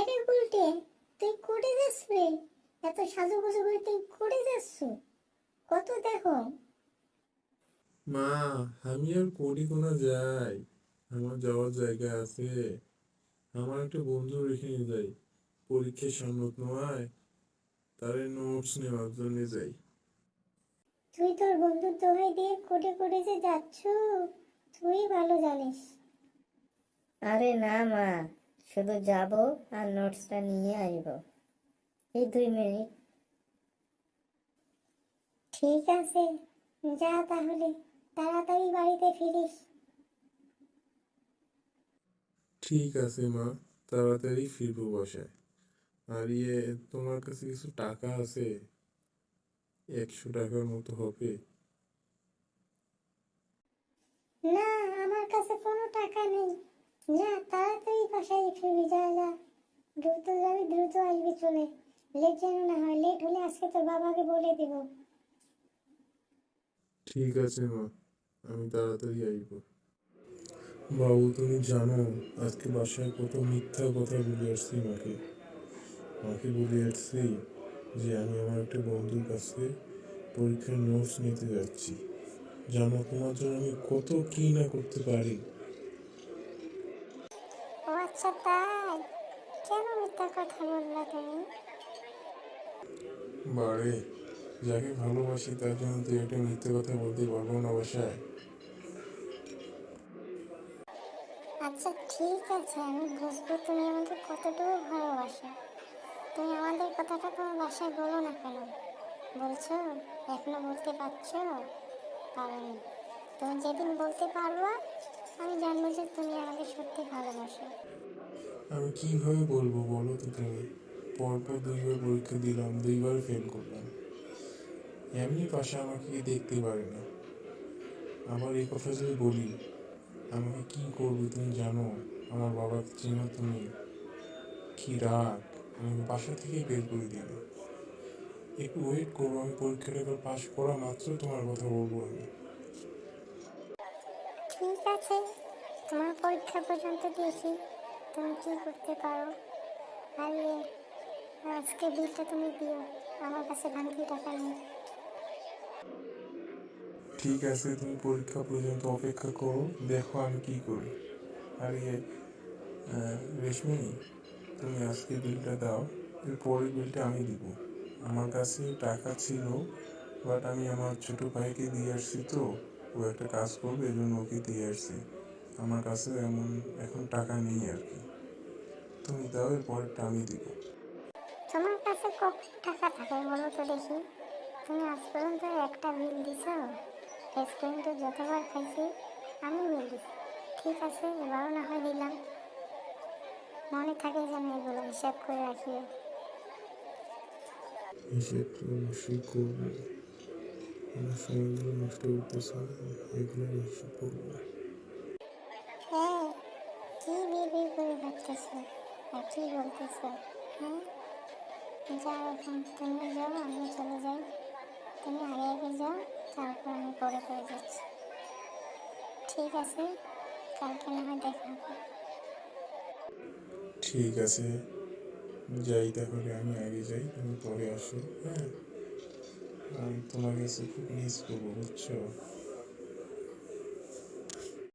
রে উল্টে, তুই করে যাস রে? এত সাজুগুজু করে তুই করে যাচ্ছ? কত দেখো। মা, আমি আর করি কোনা যাই? আমার যাওয়ার জায়গা আছে। আমার একটা বন্ধু রেখে যাই, পরীক্ষার সামনে নয়, তারে নোটস নেওয়ার জন্য যাই। তুই তোর বন্ধুর দোহাই দিয়ে কোটে করে যে যাচ্ছ, তুই ভালো জানিস। আরে না মা, শুধু যাব আর নোটসটা নিয়ে আসব, এই 2 মিনিট। ঠিক আছে, যা তাহলে, তাড়াতাড়ি বাড়িতে ফিরিস। ঠিক আছে মা, তাড়াতাড়ি ফিরবো বাসায়। আর তোমার কাছে কিছু টাকা আছে? 100 টাকার মতো হবে? না, আমার কাছে কোনো টাকা নেই। যা তাড়াতাড়ি বাসায় ফিরবি, যা যা। দ্রুত যাবি, দ্রুত আসবি চলে। লেট যেন না হয়, লেট হলে আজকে তোর বাবাকে বলে দিব। ঠিক আছে মা, আমি তাড়াতাড়ি আসবো। বাবু, তুমি জানো আজকে বাসায় কত মিথ্যা কথা বলে আসছি মাকে। মাকে বলে আসছি যে আমি আমার একটা বন্ধুর কাছে পরীক্ষার নোটস নিতে যাচ্ছি। জানো তোমার জন্য আমি কত কি না করতে পারি। ও আচ্ছা, তাই? কেন মিথ্যা কথা বললা তুমি? বারে, যাকে ভালোবাসি তার জন্য তুই একটা মিথ্যে কথা বলতে পারবো না বাসায়? আচ্ছা ঠিক আছে, আমি বুঝবো তুমি আমাকে কতটুকু ভালোবাসো। তুমি আমাদের কথাটা তোমার বাসায় বলো না কেন? বলছো? এখনো বলতে পারছো? পারোনি। তুমি যেদিন বলতে পারবা, আমি জানবো যে তুমি আমাকে সত্যি ভালোবাসো। আমি কিভাবে বলবো বলো তো তুমি? পরপর 2বার পরীক্ষা দিলাম, 2বার ফেল করলাম। এমনি পাশে আমাকে দেখতে পারে না। আবার এই কথা যদি বলি, আমাকে কি করবে তুমি জানো? আমার বাবাকে চেনো তুমি? কি রাগ! আমাকে বাসা থেকেই বের করে দিবে। একটু ওয়েট করবো, আমি পরীক্ষাটা এবার পাশ করা মাত্র তোমার কথা বলবো আমি। ঠিক আছে, তোমার পরীক্ষা পর্যন্ত দেখি তুমি কি করতে পারো। আর আজকে বিলটা তুমি দিও, আমার কাছে ভাঙতি টাকা নেই। ঠিক আছে, তুমি পরীক্ষা পর্যন্ত অপেক্ষা করো, দেখো আমি কি করি। আর রেশমি, তুমি আজকে বিলটা দাও, এর পরের বিলটা আমি দিব। আমার কাছে টাকা ছিল, বাট আমি আমার ছোট ভাইকে দিয়ে আসছি তো, ও একটা কাজ করবে এই জন্য ওকে দিয়ে আসছি। আমার কাছে এমন এখন টাকা নেই আর কি। তুমি দাও, এর পরেরটা আমি দিব। তোমার কাছে কখন টাকা থাকে বলো তো দেখি? তুমি আজ পর্যন্ত একটা বিল দিছো? রেস্টুরেন্টে যতবার খাইছি আমি বিল দিছি। ঠিক আছে, এবারও না হয় দিলাম। মনে থাকে যেন, এগুলো হিসাব করে রাখিও। হিসেব তো অবশ্যই করবো। আমার সময়গুলো নষ্ট করতেছে না, এগুলো আমি হিসেব করবো। হ্যাঁ, কি বিড়বিড় করে ভাবতেছো আর কি বলতেছো? হ্যাঁ, যাও এখন, তুমি যাও, আমিও চলে যাই। তুমি আগে আগে যাও, তারপর আমি পরে পরে যাচ্ছি। ঠিক আছে, কালকে না হয় দেখা হবে। ঠিক আছে, যাই তাহলে, আমি আগে যাই, তুমি পরে আসো। হ্যাঁ, আমি তোমার কাছে খুব মিস করবো, বুঝছো?